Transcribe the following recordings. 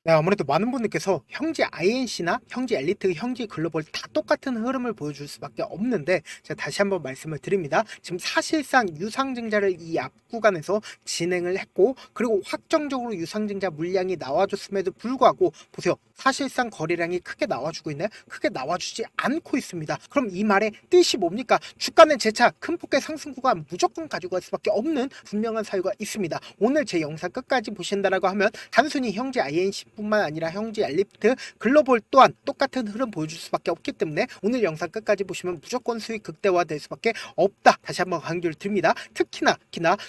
네, 아무래도 많은 분들께서 형제 INC나 형제 엘리트, 형제 글로벌 다 똑같은 흐름을 보여줄 수밖에 없는데, 제가 다시 한번 말씀을 드립니다. 지금 사실상 유상증자를 이 앞 구간에서 진행을 했고, 그리고 확정적으로 유상증자 물량이 나와줬음에도 불구하고 보세요. 사실상 거래량이 크게 나와주고 있나요? 크게 나와주지 않고 있습니다. 그럼 이 말의 뜻이 뭡니까? 주가는 재차 큰 폭의 상승 구간 무조건 가지고 갈 수밖에 없는 분명한 사유가 있습니다. 오늘 제 영상 끝까지 보신다라고 하면 단순히 형제 INC뿐만 아니라 형제 엘리트, 글로벌 또한 똑같은 흐름 보여줄 수밖에 없기 때문에 오늘 영상 끝까지 보시면 무조건 수익 극대화될 수밖에 없다. 다시 한번 강조를 드립니다. 특히나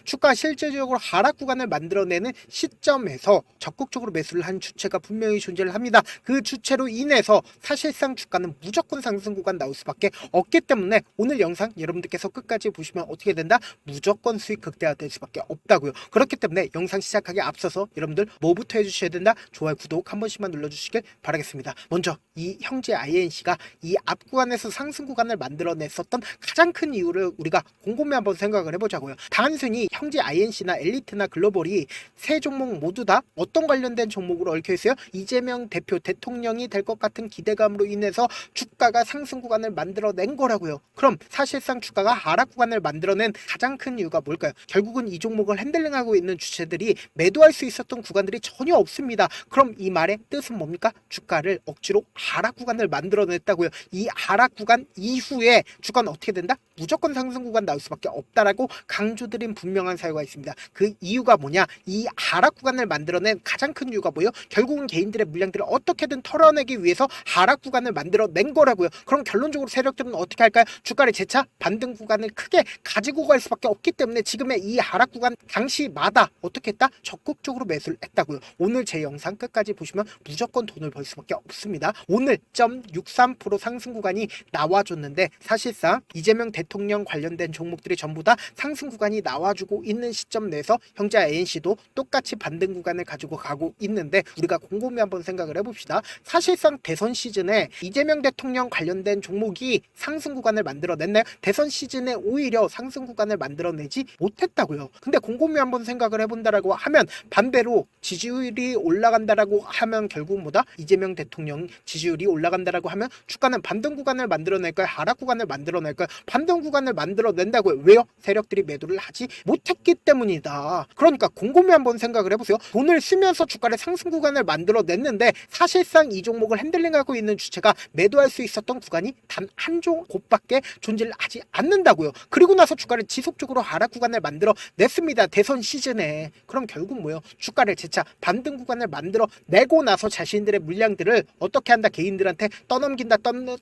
주가 실질적으로 하락 구간을 만들어내는 시점에서 적극적으로 매수를 한 주체가 분명히 존재를 합니다. 그 주체로 인해서 사실상 주가는 무조건 상승 구간 나올 수밖에 없기 때문에 오늘 영상 여러분들께서 끝까지 보시면 어떻게 된다? 무조건 수익 극대화될 수밖에 없다고요. 그렇기 때문에 영상 시작하기 앞서서 여러분들 뭐부터 해주셔야 된다? 좋아요, 구독 한 번씩만 눌러주시길 바라겠습니다. 먼저 이 형제 INC가 이 앞 구간에서 상승 구간을 만들어냈었던 가장 큰 이유를 우리가 곰곰이 한번 생각을 해보자고요. 단순히 형제 INC나 엘리트나 글로벌이 세 종목 모두 다 어떤 관련된 종목으로 얽혀 있어요? 이재명 대표 대통령이 될 것 같은 기대감으로 인해서 주가가 상승 구간을 만들어낸 거라고요. 그럼 사실상 주가가 하락 구간을 만들어낸 가장 큰 이유가 뭘까요? 결국은 이 종목을 핸들링하고 있는 주체들이 매도할 수 있었던 구간들이 전혀 없습니다. 그럼 이 말의 뜻은 뭡니까? 주가를 억지로 하락 구간을 만들어냈다고요. 이 하락 구간 이후에 주가는 어떻게 된다? 무조건 상승 구간 나올 수밖에 없다라고 강조드린 분명한 사유가 있습니다. 그 이유가 뭐냐? 이 하락 구간을 만들어낸 가장 큰 이유가 뭐예요? 결국은 개인들의 물량들을 어떻게든 털어내기 위해서 하락 구간을 만들어낸 거라고요. 그럼 결론적으로 세력들은 어떻게 할까요? 주가를 재차 반등 구간을 크게 가지고 갈 수밖에 없기 때문에 지금의 이 하락 구간 당시마다 어떻게 했다? 적극적으로 매수를 했다고요. 오늘 제 영상 끝까지 보시면 무조건 돈을 벌 수밖에 없습니다. 오늘 0.63% 상승 구간이 나와줬는데 사실상 이재명 대통령 관련된 종목들이 전부 다 상승 구간이 나와주고 있는 시점 내에서 형제 ANC도 똑같이 반등 구간을 가지고 가고 있는데 우리가 곰곰이 한번 생각을 해봅시다. 사실상 대선 시즌에 이재명 대통령 관련된 종목이 상승 구간을 만들어냈나요? 대선 시즌에 오히려 상승 구간을 만들어내지 못했다고요. 근데 곰곰이 한번 생각을 해본다라고 하면 반대로 지지율이 올라간다라고 하면 결국 뭐다? 이재명 대통령 지지율이 올라간다라고 하면 주가는 반등 구간을 만들어낼까요? 하락 구간을 만들어낼까요? 반등 구간을 만들어낸다고요. 왜요? 세력들이 매도를 하지 못했기 때문이다. 그러니까 곰곰이 한번 생각을 해보세요. 돈을 쓰면서 주가를 상승 구간을 만들어냈는데 사실상 이 종목을 핸들링하고 있는 주체가 매도할 수 있었던 구간이 단 한 곳밖에 존재를 하지 않는다고요. 그리고 나서 주가를 지속적으로 하락 구간을 만들어냈습니다. 대선 시즌에. 그럼 결국 뭐예요? 주가를 재차 반등 구간을 만들어내고 나서 자신들의 물량들을 어떻게 한다? 개인들한테 떠넘긴다,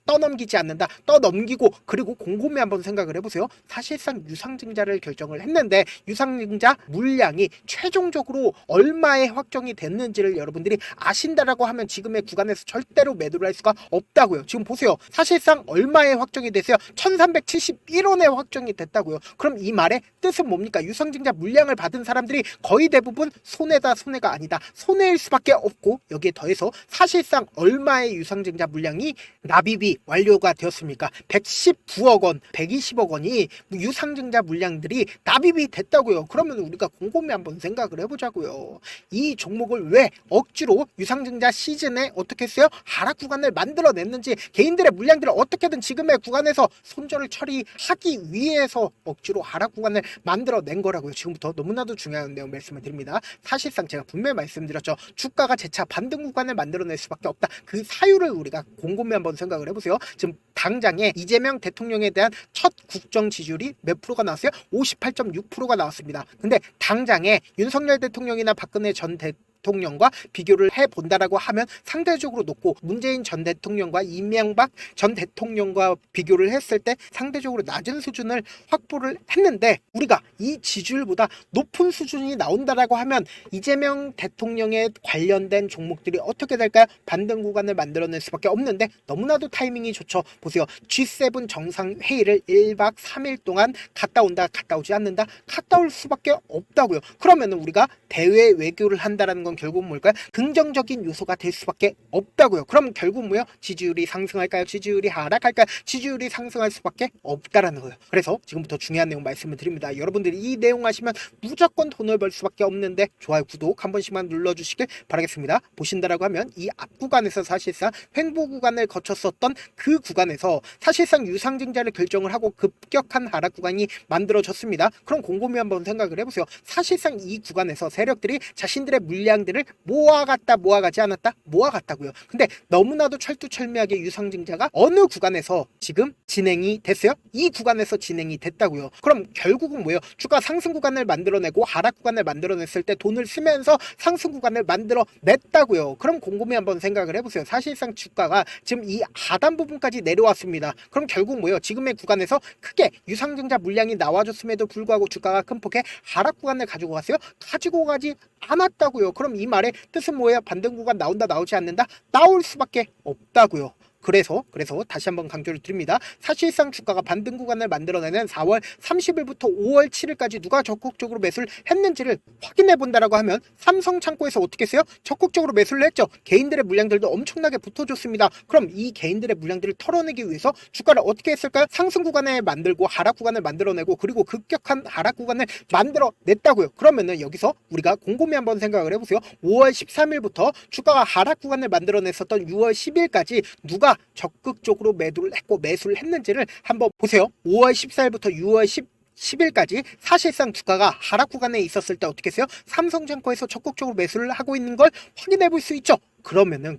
떠넘기지 않는다, 떠넘기고 그리고 곰곰이 한번 생각을 해보세요. 사실상 유상증자를 결정을 했는데 유상증자 물량이 최종적으로 얼마에 확정이 됐는지를 여러분들이 아신다라고 하면 지금의 구간에서 절대로 매도를 할 수가 없다고요. 지금 보세요. 사실상 얼마에 확정이 됐어요? 1371원에 확정이 됐다고요. 그럼 이 말의 뜻은 뭡니까? 유상증자 물량을 받은 사람들이 거의 대부분 손해가 아니다. 손해일 수밖에 없고 여기에 더해서 사실상 얼마의 유상증자 물량이 납입이 완료가 되었습니까? 119억 원, 120억 원이 유상증자 물량들이 납입이 됐다고요. 그러면 우리가 곰곰이 한번 생각을 해보자고요. 이 종목을 왜 억지로 유상증자 시즌에 어떻게 했어요? 하락 구간을 만들어냈는지 개인들의 물량들을 어떻게든 지금의 구간에서 손절을 처리하기 위해서 억지로 하락 구간을 만들어낸 거라고요. 지금부터 너무나도 중요한 내용 말씀을 드립니다. 사실상 제가 분명히 말씀드렸죠. 주가가 재차 반등 구간을 만들어낼 수밖에 없다. 그 사유를 우리가 곰곰이 한번 생각을 해보세요. 지금 당장에 이재명 대통령에 대한 첫 국정 지지율이 몇 프로가 나왔어요? 58.6%가 나왔습니다. 근데 당장에 윤석열 대통령이나 박근혜 전 대통령과 비교를 해본다라고 하면 상대적으로 높고 문재인 전 대통령과 이명박 전 대통령과 비교를 했을 때 상대적으로 낮은 수준을 확보를 했는데 우리가 이 지지율보다 높은 수준이 나온다라고 하면 이재명 대통령에 관련된 종목들이 어떻게 될까요? 반등 구간을 만들어낼 수밖에 없는데 너무나도 타이밍이 좋죠. 보세요. G7 정상회의를 1박 3일 동안 갔다 온다, 갔다 오지 않는다, 갔다 올 수밖에 없다고요. 그러면 우리가 대외 외교를 한다라는 건 결국 뭘까요? 긍정적인 요소가 될 수밖에 없다고요. 그럼 결국 뭐예요? 지지율이 상승할까요? 지지율이 하락할까요? 지지율이 상승할 수밖에 없다라는 거예요. 그래서 지금부터 중요한 내용 말씀을 드립니다. 여러분들이 이 내용 하시면 무조건 돈을 벌 수밖에 없는데 좋아요, 구독 한 번씩만 눌러주시길 바라겠습니다. 보신다라고 하면 이 앞 구간에서 사실상 횡보 구간을 거쳤었던 그 구간에서 사실상 유상증자를 결정을 하고 급격한 하락 구간이 만들어졌습니다. 그럼 곰곰이 한번 생각을 해보세요. 사실상 이 구간에서 세력들이 자신들의 물량들을 모아가지 않았다? 모아갔다고요. 근데 너무나도 철두철미하게 유상증자가 어느 구간에서 지금 진행이 됐어요? 이 구간에서 진행이 됐다고요. 그럼 결국은 뭐예요? 주가 상승 구간을 만들어내고 하락 구간을 만들어냈을 때 돈을 쓰면서 상승 구간을 만들어냈다고요. 그럼 곰곰이 한번 생각을 해보세요. 사실상 주가가 지금 이 하단 부분까지 내려왔습니다. 그럼 결국 뭐예요? 지금의 구간에서 크게 유상증자 물량이 나와줬음에도 불구하고 주가가 큰 폭의 하락 구간을 가지고 갔어요? 가지고 가지 않았다고요. 그럼 이 말의 뜻은 뭐예요? 반등 구간 나온다, 나오지 않는다? 나올 수밖에 없다고요. 그래서 다시 한번 강조를 드립니다. 사실상 주가가 반등 구간을 만들어내는 4월 30일부터 5월 7일까지 누가 적극적으로 매수를 했는지를 확인해 본다라고 하면 삼성창고에서 어떻게 했어요? 적극적으로 매수를 했죠. 개인들의 물량들도 엄청나게 붙어줬습니다. 그럼 이 개인들의 물량들을 털어내기 위해서 주가를 어떻게 했을까요? 상승 구간을 만들고 하락 구간을 만들어내고 그리고 급격한 하락 구간을 만들어냈다고요. 그러면은 여기서 우리가 곰곰이 한번 생각을 해보세요. 5월 13일부터 주가가 하락 구간을 만들어냈었던 6월 10일까지 누가 적극적으로 매도를 했고 매수를 했는지를 한번 보세요. 5월 14일부터 6월 10일까지 사실상 주가가 하락 구간에 있었을 때 어떻게 했어요? 삼성증권에서 적극적으로 매수를 하고 있는 걸 확인해 볼 수 있죠. 그러면은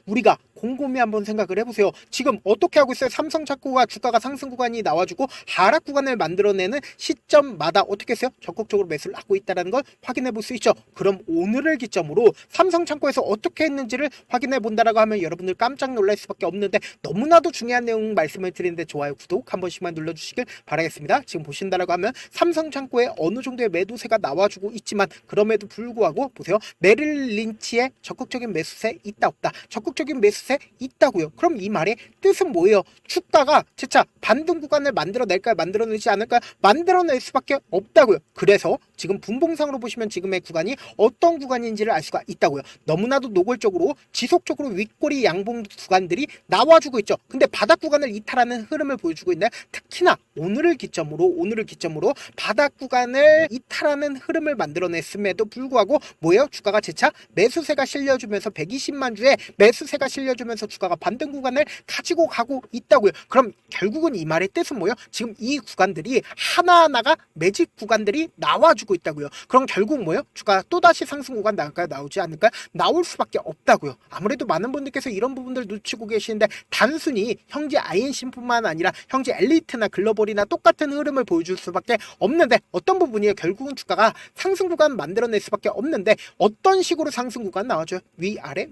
우리가 곰곰이 한번 생각을 해보세요. 지금 어떻게 하고 있어요? 삼성창고가 주가가 상승 구간이 나와주고 하락 구간을 만들어내는 시점마다 어떻게 했어요? 적극적으로 매수를 하고 있다는 걸 확인해 볼 수 있죠. 그럼 오늘을 기점으로 삼성창고에서 어떻게 했는지를 확인해 본다라고 하면 여러분들 깜짝 놀랄 수밖에 없는데 너무나도 중요한 내용 말씀을 드리는데 좋아요, 구독 한 번씩만 눌러주시길 바라겠습니다. 지금 보신다라고 하면 삼성창고에 어느 정도의 매도세가 나와주고 있지만 그럼에도 불구하고 보세요. 메릴 린치의 적극적인 매수세 있다 없다? 적극적인 매수세 있다고요. 그럼 이 말의 뜻은 뭐예요? 주가가 진짜 반등 구간을 만들어낼까요? 만들어내지 않을까요? 만들어낼 수밖에 없다고요. 그래서 지금 분봉상으로 보시면 지금의 구간이 어떤 구간인지를 알 수가 있다고요. 너무나도 노골적으로 지속적으로 윗꼬리 양봉 구간들이 나와주고 있죠. 근데 바닥 구간을 이탈하는 흐름을 보여주고 있나요? 특히나 오늘을 기점으로 바닥 구간을 이탈하는 흐름을 만들어냈음에도 불구하고 뭐예요? 주가가 재차 매수세가 실려주면서 120만 주에 매수세가 실려주면서 주가가 반등 구간을 가지고 가고 있다고요. 그럼 결국은 이 말의 뜻은 뭐예요? 지금 이 구간들이 하나하나가 매직 구간들이 나와주고 있다고요. 그럼 결국 뭐예요? 주가가 또다시 상승 구간 나올까요? 나오지 않을까요? 나올 수밖에 없다고요. 아무래도 많은 분들께서 이런 부분들 놓치고 계시는데 단순히 형제 INC뿐만 아니라 형제 엘리트나 글로벌이나 똑같은 흐름을 보여줄 수밖에 없는데 어떤 부분이에요? 결국은 주가가 상승 구간 만들어낼 수밖에 없는데 어떤 식으로 상승 구간 나와줘요? 위아래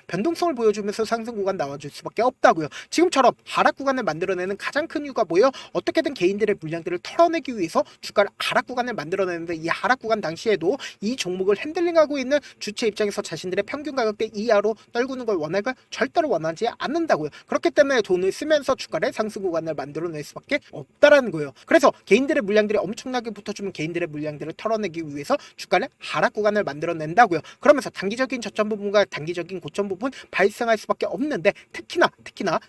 변동성을 보여주면서 상승 구간 나와줄 수밖에 없다고요. 지금처럼 하락 구간을 만들어내는 가장 큰 이유가 뭐예요? 어떻게든 개인들의 물량들을 털어내기 위해서 주가를 하락 구간을 만들어내는데 이 하락 구간 당시에도 이 종목을 핸들링하고 있는 주체 입장에서 자신들의 평균 가격대 이하로 떨구는 걸 원할까요? 절대로 원하지 않는다고요. 그렇기 때문에 돈을 쓰면서 주가를 상승 구간을 만들어낼 수밖에 없다라는 거예요. 그래서 개인들의 물량들이 엄청나게 붙어주면 개인들의 물량들을 털어내기 위해서 주가를 하락 구간을 만들어낸다고요. 그러면서 단기적인 저점 부분과 단기적인 고점 부분 발생할 수밖에 없는데 특히나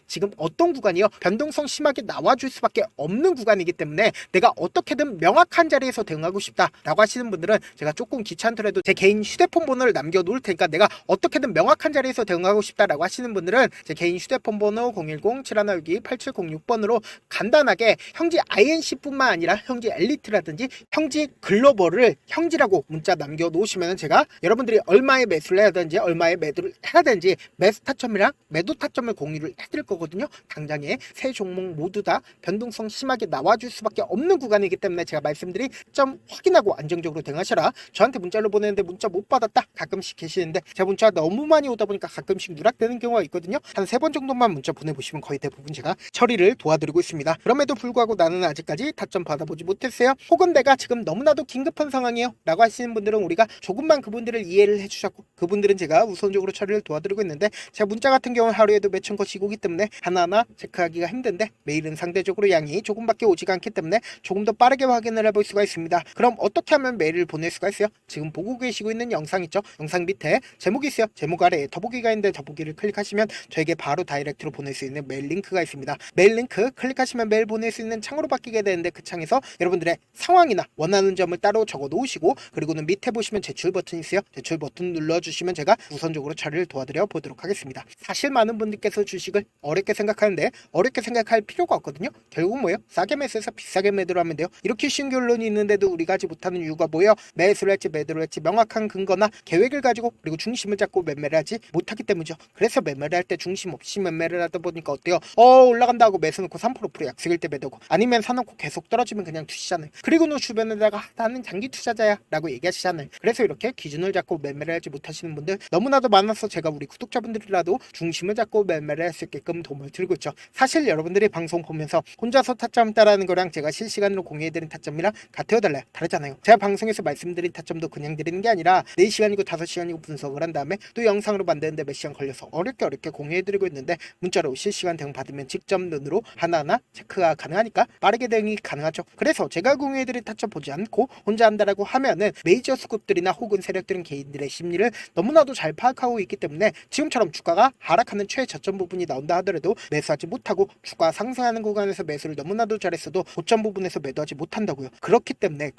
지금 어떤 구간이요? 변동성 심하게 나와줄 수밖에 없는 구간이기 때문에 내가 어떻게든 명확한 자리에서 대응하고 싶다라고 하시는 분들은 제가 조금 귀찮더라도 제 개인 휴대폰 번호를 남겨놓을 테니까 내가 어떻게든 명확한 자리에서 대응하고 싶다라고 하시는 분들은 제 개인 휴대폰 번호 010-7162-8706번으로 간단하게 형제 INC뿐만 아니라 형제 엘리트라든지 형제 글로벌을 형제라고 문자 남겨놓으시면 제가 여러분들이 얼마에 매수를 해야 되는지 얼마에 매도를 해야 되는지 매수 타점이랑 매도 타점을 공유를 해드릴 거거든요. 당장에 세 종목 모두 다 변동성 심하게 나와줄 수밖에 없는 구간이기 때문에 제가 말씀드린 점 확인하고 안정적으로 대응하셔라. 저한테 문자로 보내는데 문자 못 받았다 가끔씩 계시는데 제 문자 너무 많이 오다 보니까 가끔씩 누락되는 경우가 있거든요. 한 3번 정도만 문자 보내보시면 거의 대부분 제가 처리를 도와드리고 있습니다. 그럼에도 불구하고 불구하고 나는 아직까지 타점 받아보지 못했어요. 혹은 내가 지금 너무나도 긴급한 상황이에요 라고 하시는 분들은 우리가 조금만 그분들을 이해를 해주셨고, 그분들은 제가 우선적으로 처리를 도와드리고 있는데, 제가 문자 같은 경우는 하루에도 몇천 건씩 오기 때문에 하나하나 체크하기가 힘든데, 메일은 상대적으로 양이 조금밖에 오지가 않기 때문에 조금 더 빠르게 확인을 해볼 수가 있습니다. 그럼 어떻게 하면 메일을 보낼 수가 있어요? 지금 보고 계시고 있는 영상 있죠? 영상 밑에 제목이 있어요. 제목 아래에 더보기가 있는데 더보기를 클릭하시면 저에게 바로 다이렉트로 보낼 수 있는 메일 링크가 있습니다. 메일 링크 클릭하시면 메일 보낼 수 있는 창으로 바뀌게 되는데, 그 창에서 여러분들의 상황이나 원하는 점을 따로 적어 놓으시고, 그리고는 밑에 보시면 제출 버튼이 있어요. 제출 버튼 눌러주시면 제가 우선적으로 처리를 도와드려 보도록 하겠습니다. 사실 많은 분들께서 주식을 어렵게 생각하는데, 어렵게 생각할 필요가 없거든요. 결국 뭐예요? 싸게 매수해서 비싸게 매도를 하면 돼요. 이렇게 쉬운 결론이 있는데도 우리가 하지 못하는 이유가 뭐예요? 매수를 할지 매도를 할지 명확한 근거나 계획을 가지고, 그리고 중심을 잡고 매매를 하지 못하기 때문이죠. 그래서 매매를 할 때 중심 없이 매매를 하다 보니까 어때요? 올라간다 하고 매수 놓고 3% 약속일 때 매도고, 아니면 사놓고 계속 떨어지면 그냥 투시잖아요. 그리고는 주변에다가 나는 장기 투자자야 라고 얘기하시잖아요. 그래서 이렇게 기준을 잡고 매매를 하지 못하시는 분들 너무나도 많아서 제가 우리 구독자분들이라도 중심을 잡고 매매를 할 수 있게끔 도움을 드리고 있죠. 사실 여러분들이 방송 보면서 혼자서 타점 따라하는 거랑 제가 실시간으로 공유해드린 타점이랑 같아요, 달라요? 다르잖아요. 제가 방송에서 말씀드린 타점도 그냥 드리는 게 아니라 4시간이고 5시간이고 분석을 한 다음에 또 영상으로 만드는데 몇 시간 걸려서 어렵게 공유해드리고 있는데, 문자로 실시간 대응 받으면 직접 눈으로 하나하나 체크가 가능하니까 빠르게 대응이 가능하죠. 그래서 제가 공유해드린 타점 보지 않고 혼자 한다라고 하면은 메이저 수급들이나 혹은 세력들은 개인들의 심리를 너무나도 잘 파악하고 있기 때문에, 지금처럼 주가가 하락하는 최저점 부분이 나온다 하더라도 매수하지 못하고, 주가 상승하는 구간에서 매수를 너무나도 잘했어도 고점 부분에서 매도하지 못한다고요. 그렇기 때문에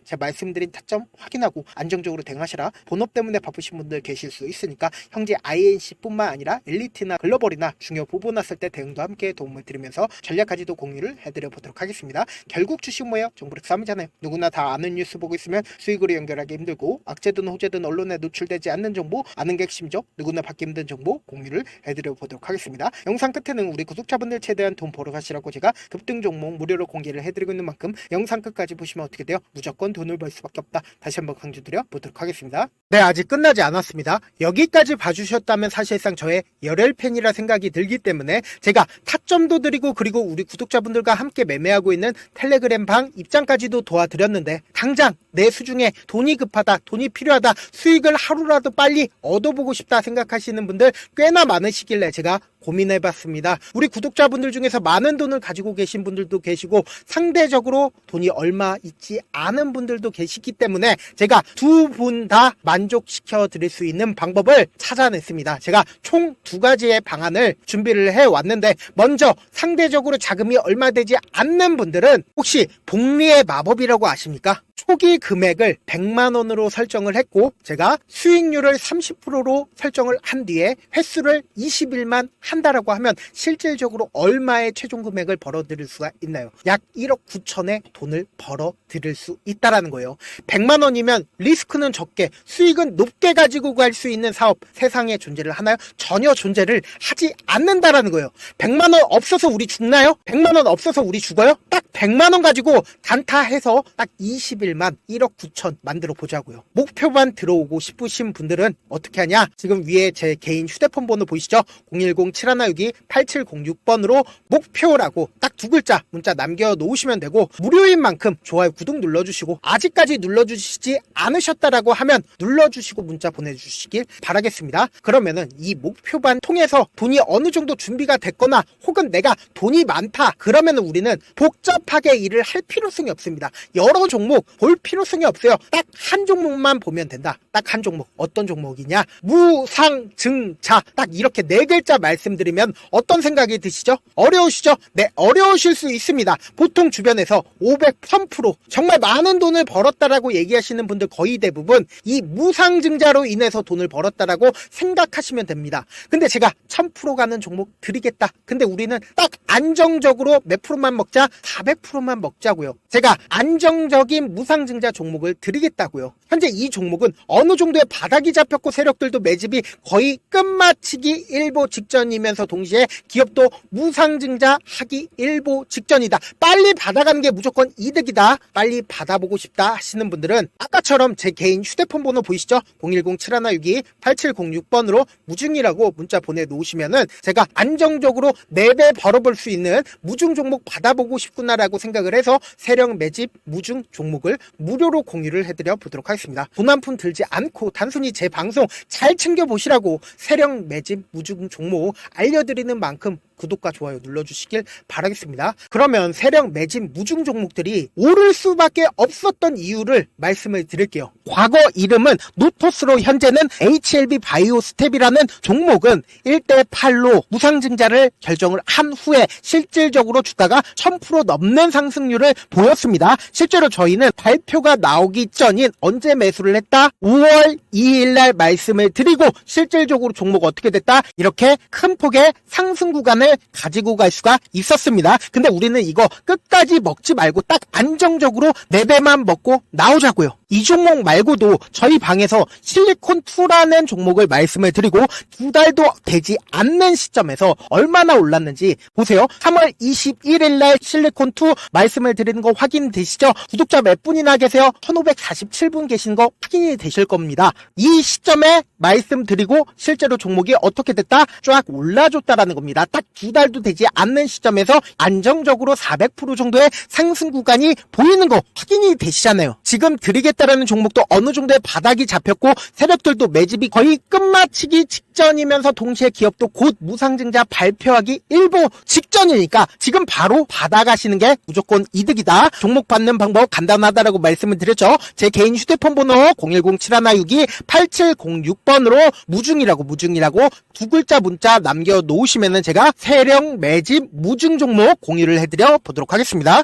제가 말씀드린 타점 확인하고 안정적으로 대응하시라. 본업 때문에 바쁘신 분들 계실 수 있으니까 형제 INC뿐만 아니라 엘리트나 글로벌이나 중요 부분 났을 때 대응도 함께 도움을 드리면서 전략까지도 공유를 해드려 보도록 하겠습니다. 결국 주식 뭐예요? 정보력 싸움이잖아요. 누구나 다 아는 뉴스 보고 있으면 수익으로 연결하기 힘들고, 악재든 호재든 언론에 노출되지 않는 정보 아는 게 핵심이죠. 누구나 받기 힘든 정보 공유를 해드려 보도록 하겠습니다. 영상 끝에는 우리 구독자분들 최대한 돈 벌어 가시라고 제가 급등 종목 무료로 공개를 해드리고 있는 만큼 영상 끝까지 보시면 어떻게 돼요? 무조건 돈을 벌 수밖에 없다. 다시 한번 강조드려 보도록 하겠습니다. 네, 아직 끝나지 않았습니다. 여기까지 봐주셨다면 사실상 저의 열혈 팬이라 생각이 들기 때문에 제가 타점도 드리고, 그리고 우리 구독자분들과 함께 매매하고 있는 텔레그램 방 입장까지도 도와드렸는데, 당장 내 수중에 돈이 급하다, 돈이 필요하다, 수익을 하루라도 빨리 얻어보고 싶다 생각하시는 분들 꽤나 많으시길래 제가 고민해봤습니다. 우리 구독자분들 중에서 많은 돈을 가지고 계신 분들도 계시고, 상대적으로 돈이 얼마 있지 않은 분들도 계시기 때문에 제가 두 분 다 만족시켜 드릴 수 있는 방법을 찾아냈습니다. 제가 총 2가지의 방안을 준비를 해왔는데, 먼저 상대적으로 자금이 얼마 되지 않는 분들은 혹시 복리의 마법이라고 아십니까? 초기 금액을 100만원으로 설정을 했고, 제가 수익률을 30%로 설정을 한 뒤에 횟수를 20일만 한다라고 하면 실질적으로 얼마의 최종 금액을 벌어들일 수가 있나요? 약 1억 9천의 돈을 벌어들일 수 있다라는 거예요. 100만원이면 리스크는 적게 수익은 높게 가지고 갈 수 있는 사업, 세상에 존재를 하나요? 전혀 존재를 하지 않는다라는 거예요. 100만원 없어서 우리 죽나요? 100만원 없어서 우리 죽어요? 딱 100만원 가지고 단타해서 딱 20일만 1억 9천 만들어 보자고요. 목표만 들어오고 싶으신 분들은 어떻게 하냐? 지금 위에 제 개인 휴대폰 번호 보이시죠? 010-7162-8706번으로 목표라고 딱 2글자 문자 남겨놓으시면 되고, 무료인 만큼 좋아요, 구독 눌러주시고, 아직까지 눌러주시지 않으셨다라고 하면 눌러주시고 문자 보내주시길 바라겠습니다. 그러면은 이 목표반 통해서 돈이 어느 정도 준비가 됐거나, 혹은 내가 돈이 많다 그러면은 우리는 복잡하게 일을 할 필요성이 없습니다. 여러 종목 볼 필요성이 없어요. 딱 한 종목만 보면 된다. 딱 한 종목. 어떤 종목이냐? 무상증자. 딱 이렇게 4글자 말씀드리면 어떤 생각이 드시죠? 어려우시죠? 네, 어려우실 수 있습니다. 보통 주변에서 500, 1000% 정말 많은 돈을 벌었다라고 얘기하시는 분들 거의 대부분 이 무상증자로 인해서 돈을 벌었다라고 생각하시면 됩니다. 근데 제가 1000% 가는 종목 드리겠다. 근데 우리는 딱 안정적으로 몇 프로만 먹자? 400%만 먹자고요. 제가 안정적인 무상증자 종목을 드리겠다고요. 현재 이 종목은 어느 정도의 바닥이 잡혔고 세력들도 매집이 거의 끝마치기 일보 직전이 직전이면서 동시에 기업도 무상증자 하기 일보 직전이다. 빨리 받아가는 게 무조건 이득이다. 빨리 받아보고 싶다 하시는 분들은 아까처럼 제 개인 휴대폰 번호 보이시죠? 010-7162-8706번으로 무중이라고 문자 보내놓으시면은 제가 안정적으로 4배 벌어볼 수 있는 무중 종목 받아보고 싶구나라고 생각을 해서 세력 매집 무중 종목을 무료로 공유를 해드려 보도록 하겠습니다. 돈 한 푼 들지 않고 단순히 제 방송 잘 챙겨보시라고 세력 매집 무중 종목 알려드리는 만큼 구독과 좋아요 눌러주시길 바라겠습니다. 그러면 세력 매집 무중 종목들이 오를 수밖에 없었던 이유를 말씀을 드릴게요. 과거 이름은 노토스로 현재는 HLB 바이오스텝이라는 종목은 1대8로 무상증자를 결정을 한 후에 실질적으로 주가가 1000% 넘는 상승률을 보였습니다. 실제로 저희는 발표가 나오기 전인 언제 매수를 했다? 5월 2일날 말씀을 드리고 실질적으로 종목 어떻게 됐다? 이렇게 큰 폭의 상승 구간을 가지고 갈 수가 있었습니다. 근데 우리는 이거 끝까지 먹지 말고 딱 안정적으로 4배만 먹고 나오자고요. 이 종목 말고도 저희 방에서 실리콘2라는 종목을 말씀을 드리고 2달도 되지 않는 시점에서 얼마나 올랐는지 보세요. 3월 21일 날 실리콘2 말씀을 드리는 거 확인되시죠? 구독자 몇 분이나 계세요? 1547분 계신 거 확인이 되실 겁니다. 이 시점에 말씀드리고 실제로 종목이 어떻게 됐다? 쫙 올라줬다라는 겁니다. 딱 2달도 되지 않는 시점에서 안정적으로 400% 정도의 상승 구간이 보이는 거 확인이 되시잖아요. 지금 드리겠다라는 종목도 어느 정도의 바닥이 잡혔고 세력들도 매집이 거의 끝마치기 직전이면서 동시에 기업도 곧 무상증자 발표하기 일보 직전이니까 지금 바로 받아가시는 게 무조건 이득이다. 종목 받는 방법 간단하다라고 말씀을 드렸죠. 제 개인 휴대폰 번호 010-7162-8706번으로 무중이라고 2글자 문자 남겨놓으시면은 제가 세력 매집 무중 종목 공유를 해드려 보도록 하겠습니다.